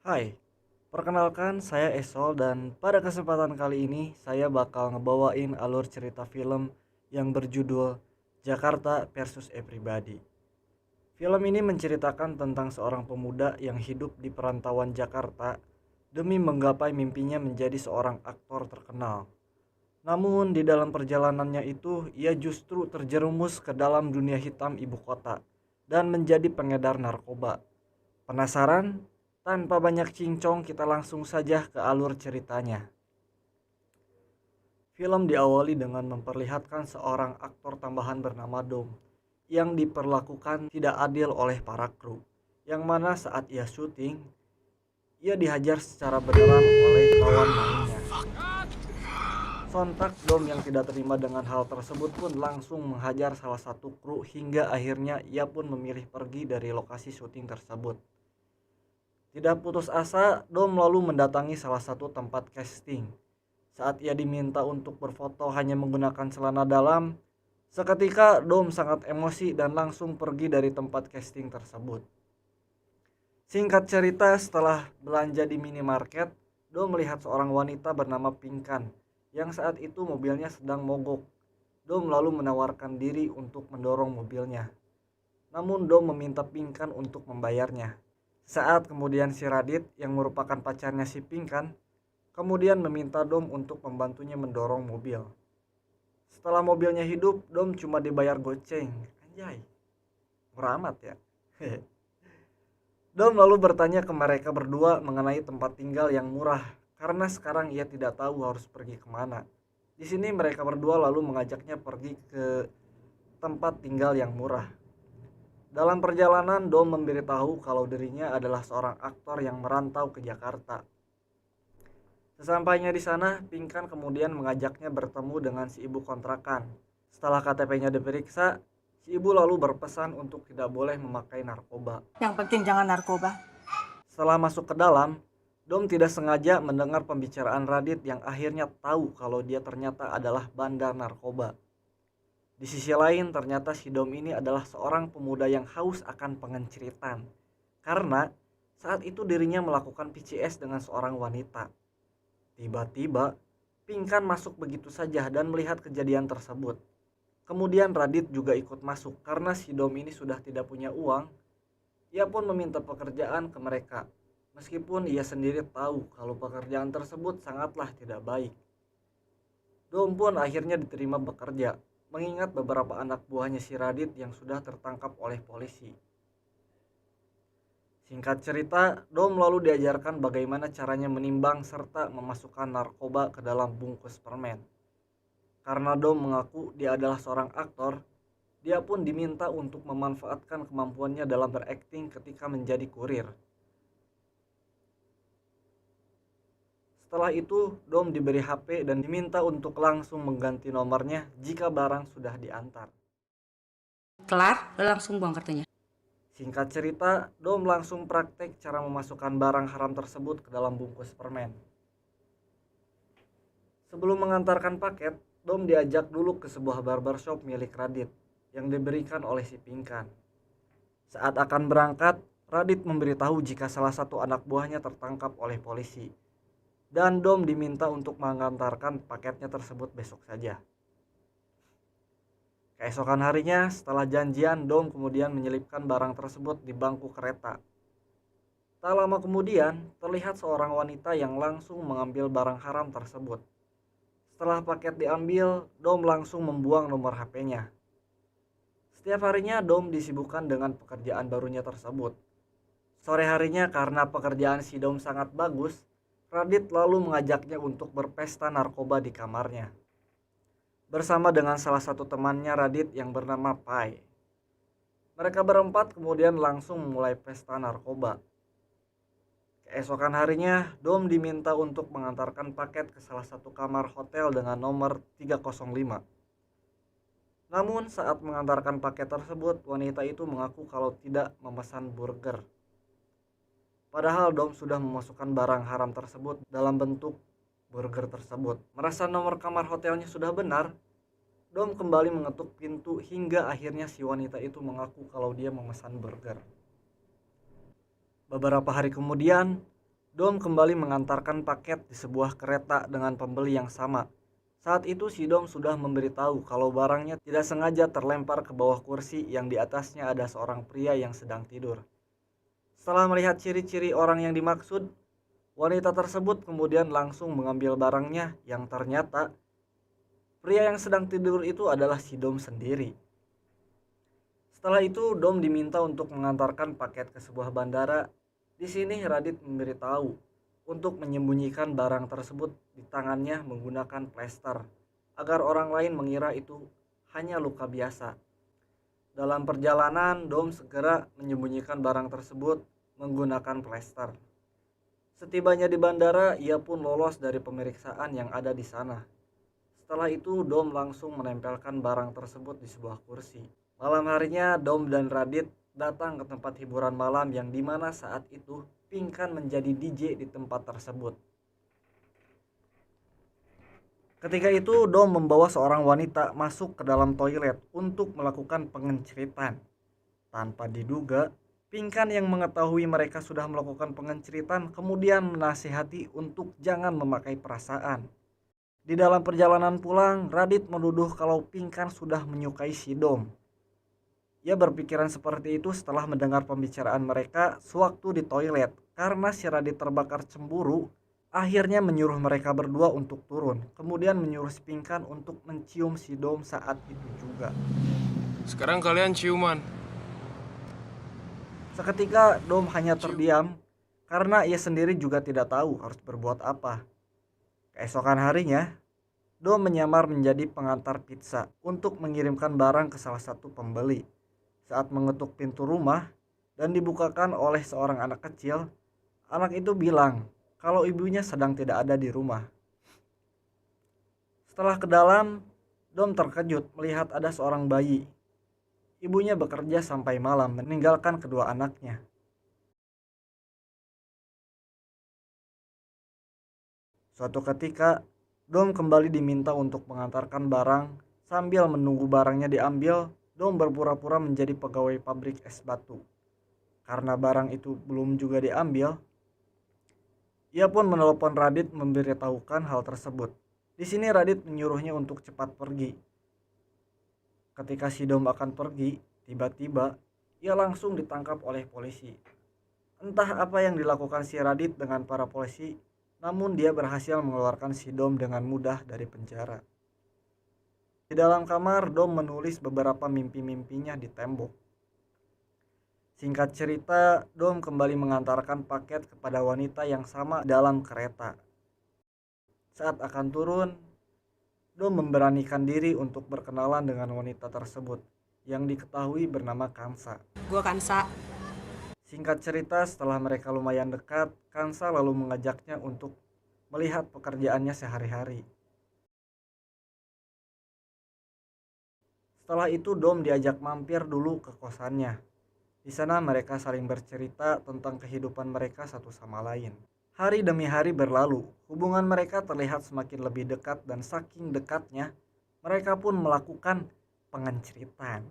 Hai, perkenalkan saya Esol dan pada kesempatan kali ini saya bakal ngebawain alur cerita film yang berjudul Jakarta versus Everybody. Film ini menceritakan tentang seorang pemuda yang hidup di perantauan Jakarta demi menggapai mimpinya menjadi seorang aktor terkenal. Namun di dalam perjalanannya itu ia justru terjerumus ke dalam dunia hitam ibu kota dan menjadi pengedar narkoba. Penasaran? Tanpa banyak cincong, kita langsung saja ke alur ceritanya. Film diawali dengan memperlihatkan seorang aktor tambahan bernama Dom yang diperlakukan tidak adil oleh para kru. Yang mana saat ia syuting, ia dihajar secara beneran oleh kawan mainnya. Sontak Dom yang tidak terima dengan hal tersebut pun langsung menghajar salah satu kru hingga akhirnya ia pun memilih pergi dari lokasi syuting tersebut. Tidak putus asa, Dom lalu mendatangi salah satu tempat casting. Saat ia diminta untuk berfoto hanya menggunakan celana dalam, seketika Dom sangat emosi dan langsung pergi dari tempat casting tersebut. Singkat cerita, setelah belanja di minimarket, Dom melihat seorang wanita bernama Pinkan yang saat itu mobilnya sedang mogok. Dom lalu menawarkan diri untuk mendorong mobilnya. Namun Dom meminta Pinkan untuk membayarnya. Saat kemudian si Radit yang merupakan pacarnya si Pinkan kemudian meminta Dom untuk membantunya mendorong mobil. Setelah mobilnya hidup, Dom cuma dibayar goceng. Anjay, murah amat ya. Dom lalu bertanya ke mereka berdua mengenai tempat tinggal yang murah karena sekarang ia tidak tahu harus pergi kemana. Di sini mereka berdua lalu mengajaknya pergi ke tempat tinggal yang murah. Dalam perjalanan, Dom memberitahu kalau dirinya adalah seorang aktor yang merantau ke Jakarta. Sesampainya di sana, Pinkan kemudian mengajaknya bertemu dengan si ibu kontrakan. Setelah KTP-nya diperiksa, si ibu lalu berpesan untuk tidak boleh memakai narkoba. Yang penting jangan narkoba. Setelah masuk ke dalam, Dom tidak sengaja mendengar pembicaraan Radit yang akhirnya tahu kalau dia ternyata adalah bandar narkoba. Di sisi lain, ternyata si Dom ini adalah seorang pemuda yang haus akan pengenceritan. Karena saat itu dirinya melakukan PCS dengan seorang wanita. Tiba-tiba, Pinkan masuk begitu saja dan melihat kejadian tersebut. Kemudian Radit juga ikut masuk karena si Dom ini sudah tidak punya uang. Ia pun meminta pekerjaan ke mereka. Meskipun ia sendiri tahu kalau pekerjaan tersebut sangatlah tidak baik. Dom pun akhirnya diterima bekerja, mengingat beberapa anak buahnya si Radit yang sudah tertangkap oleh polisi. Singkat cerita, Dom lalu diajarkan bagaimana caranya menimbang serta memasukkan narkoba ke dalam bungkus permen. Karena Dom mengaku dia adalah seorang aktor, dia pun diminta untuk memanfaatkan kemampuannya dalam berakting ketika menjadi kurir. Setelah itu, Dom diberi HP dan diminta untuk langsung mengganti nomornya jika barang sudah diantar. Kelar, lo langsung buang kartunya. Singkat cerita, Dom langsung praktek cara memasukkan barang haram tersebut ke dalam bungkus permen. Sebelum mengantarkan paket, Dom diajak dulu ke sebuah barbershop milik Radit yang diberikan oleh si Pinkan. Saat akan berangkat, Radit memberitahu jika salah satu anak buahnya tertangkap oleh polisi. Dan Dom diminta untuk mengantarkan paketnya tersebut besok saja. Keesokan harinya, setelah janjian, Dom kemudian menyelipkan barang tersebut di bangku kereta. Tak lama kemudian, terlihat seorang wanita yang langsung mengambil barang haram tersebut. Setelah paket diambil, Dom langsung membuang nomor HP-nya. Setiap harinya, Dom disibukkan dengan pekerjaan barunya tersebut. Sore harinya, karena pekerjaan si Dom sangat bagus, Radit lalu mengajaknya untuk berpesta narkoba di kamarnya. Bersama dengan salah satu temannya Radit yang bernama Pai. Mereka berempat kemudian langsung memulai pesta narkoba. Keesokan harinya, Dom diminta untuk mengantarkan paket ke salah satu kamar hotel dengan nomor 305. Namun saat mengantarkan paket tersebut, wanita itu mengaku kalau tidak memesan burger. Padahal Dom sudah memasukkan barang haram tersebut dalam bentuk burger tersebut. Merasa nomor kamar hotelnya sudah benar, Dom kembali mengetuk pintu hingga akhirnya si wanita itu mengaku kalau dia memesan burger. Beberapa hari kemudian, Dom kembali mengantarkan paket di sebuah kereta dengan pembeli yang sama. Saat itu si Dom sudah memberitahu kalau barangnya tidak sengaja terlempar ke bawah kursi yang di atasnya ada seorang pria yang sedang tidur. Setelah melihat ciri-ciri orang yang dimaksud, wanita tersebut kemudian langsung mengambil barangnya yang ternyata pria yang sedang tidur itu adalah si Dom sendiri. Setelah itu, Dom diminta untuk mengantarkan paket ke sebuah bandara. Di sini Radit memberitahu untuk menyembunyikan barang tersebut di tangannya menggunakan plester agar orang lain mengira itu hanya luka biasa. Dalam perjalanan, Dom segera menyembunyikan barang tersebut menggunakan plester. Setibanya di bandara, ia pun lolos dari pemeriksaan yang ada di sana. Setelah itu, Dom langsung menempelkan barang tersebut di sebuah kursi. Malam harinya, Dom dan Radit datang ke tempat hiburan malam yang dimana saat itu Pinkan menjadi DJ di tempat tersebut. Ketika itu, Dom membawa seorang wanita masuk ke dalam toilet untuk melakukan pengenceritan. Tanpa diduga, Pinkan yang mengetahui mereka sudah melakukan pengenceritan kemudian menasihati untuk jangan memakai perasaan. Di dalam perjalanan pulang, Radit menuduh kalau Pinkan sudah menyukai si Dom. Ia berpikiran seperti itu setelah mendengar pembicaraan mereka sewaktu di toilet. Karena si Radit terbakar cemburu, akhirnya menyuruh mereka berdua untuk turun. Kemudian menyuruh si Pinkan untuk mencium si Dom saat itu juga. Sekarang kalian ciuman. Seketika Dom hanya terdiam karena ia sendiri juga tidak tahu harus berbuat apa. Keesokan harinya, Dom menyamar menjadi pengantar pizza untuk mengirimkan barang ke salah satu pembeli. Saat mengetuk pintu rumah dan dibukakan oleh seorang anak kecil, anak itu bilang kalau ibunya sedang tidak ada di rumah. Setelah ke dalam, Dom terkejut melihat ada seorang bayi. Ibunya bekerja sampai malam meninggalkan kedua anaknya. Suatu ketika, Dom kembali diminta untuk mengantarkan barang. Sambil menunggu barangnya diambil, Dom berpura-pura menjadi pegawai pabrik es batu. Karena barang itu belum juga diambil, ia pun menelepon Radit memberitahukan hal tersebut. Di sini Radit menyuruhnya untuk cepat pergi. Ketika si Dom akan pergi, tiba-tiba ia langsung ditangkap oleh polisi. Entah apa yang dilakukan si Radit dengan para polisi, namun dia berhasil mengeluarkan si Dom dengan mudah dari penjara. Di dalam kamar, Dom menulis beberapa mimpi-mimpinya di tembok. Singkat cerita, Dom kembali mengantarkan paket kepada wanita yang sama dalam kereta. Saat akan turun, Dom memberanikan diri untuk berkenalan dengan wanita tersebut yang diketahui bernama Kansa. Gua Kansa. Singkat cerita, setelah mereka lumayan dekat, Kansa lalu mengajaknya untuk melihat pekerjaannya sehari-hari. Setelah itu Dom diajak mampir dulu ke kosannya. Di sana mereka saling bercerita tentang kehidupan mereka satu sama lain. Hari demi hari berlalu, hubungan mereka terlihat semakin lebih dekat dan saking dekatnya, mereka pun melakukan pengenceritan.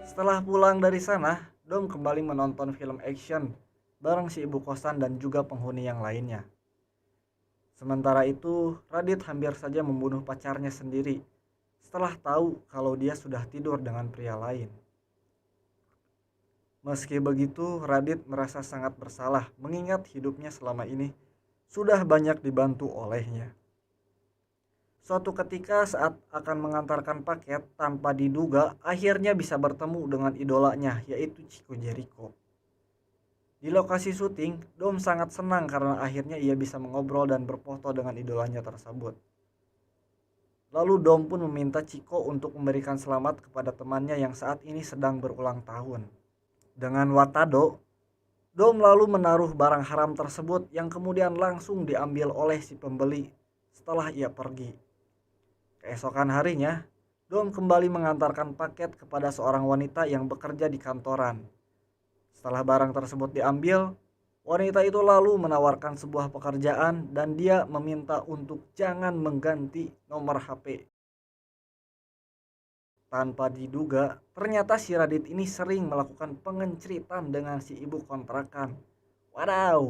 Setelah pulang dari sana, Dom kembali menonton film action bareng si ibu kosan dan juga penghuni yang lainnya. Sementara itu, Radit hampir saja membunuh pacarnya sendiri setelah tahu kalau dia sudah tidur dengan pria lain. Meski begitu, Radit merasa sangat bersalah mengingat hidupnya selama ini sudah banyak dibantu olehnya. Suatu ketika saat akan mengantarkan paket tanpa diduga, akhirnya bisa bertemu dengan idolanya yaitu Chico Jericho. Di lokasi syuting, Dom sangat senang karena akhirnya ia bisa mengobrol dan berfoto dengan idolanya tersebut. Lalu Dom pun meminta Chico untuk memberikan selamat kepada temannya yang saat ini sedang berulang tahun. Dengan Watado, Dom lalu menaruh barang haram tersebut yang kemudian langsung diambil oleh si pembeli setelah ia pergi. Keesokan harinya, Dom kembali mengantarkan paket kepada seorang wanita yang bekerja di kantoran. Setelah barang tersebut diambil, wanita itu lalu menawarkan sebuah pekerjaan dan dia meminta untuk jangan mengganti nomor HP. Tanpa diduga, ternyata si Radit ini sering melakukan pengenceritan dengan si ibu kontrakan. Wadaw,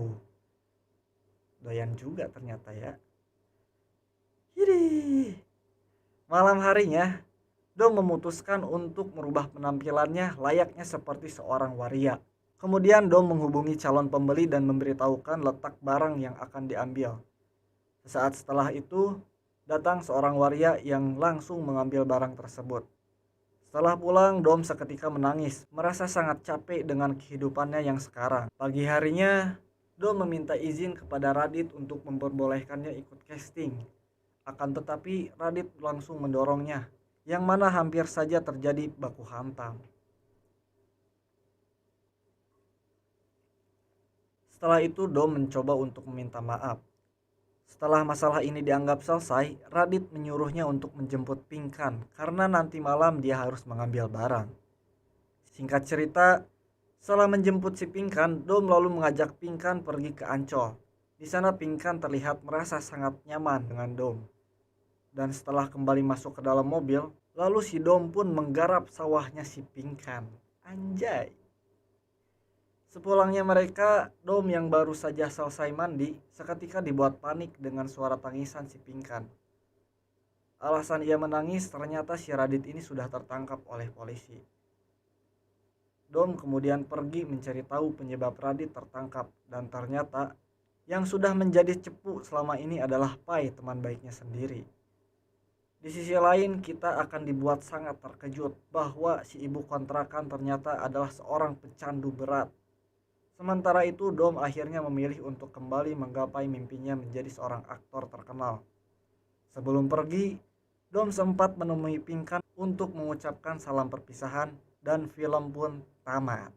doyan juga ternyata ya. Hidih. Malam harinya, Dom memutuskan untuk merubah penampilannya layaknya seperti seorang waria. Kemudian Dom menghubungi calon pembeli dan memberitahukan letak barang yang akan diambil. Sesaat setelah itu, datang seorang waria yang langsung mengambil barang tersebut. Setelah pulang, Dom seketika menangis, merasa sangat capek dengan kehidupannya yang sekarang. Pagi harinya, Dom meminta izin kepada Radit untuk memperbolehkannya ikut casting. Akan tetapi, Radit langsung mendorongnya, yang mana hampir saja terjadi baku hantam. Setelah itu, Dom mencoba untuk meminta maaf. Setelah masalah ini dianggap selesai, Radit menyuruhnya untuk menjemput Pinkan karena nanti malam dia harus mengambil barang. Singkat cerita, setelah menjemput si Pinkan, Dom lalu mengajak Pinkan pergi ke Ancol. Di sana Pinkan terlihat merasa sangat nyaman dengan Dom. Dan setelah kembali masuk ke dalam mobil, lalu si Dom pun menggarap sawahnya si Pinkan. Anjay. Sepulangnya mereka, Dom yang baru saja selesai mandi, seketika dibuat panik dengan suara tangisan si Pinkan. Alasan ia menangis ternyata si Radit ini sudah tertangkap oleh polisi. Dom kemudian pergi mencari tahu penyebab Radit tertangkap dan ternyata yang sudah menjadi cepu selama ini adalah Pai, teman baiknya sendiri. Di sisi lain kita akan dibuat sangat terkejut bahwa si ibu kontrakan ternyata adalah seorang pecandu berat. Sementara itu Dom akhirnya memilih untuk kembali menggapai mimpinya menjadi seorang aktor terkenal. Sebelum pergi, Dom sempat menemui Pinkan untuk mengucapkan salam perpisahan dan film pun tamat.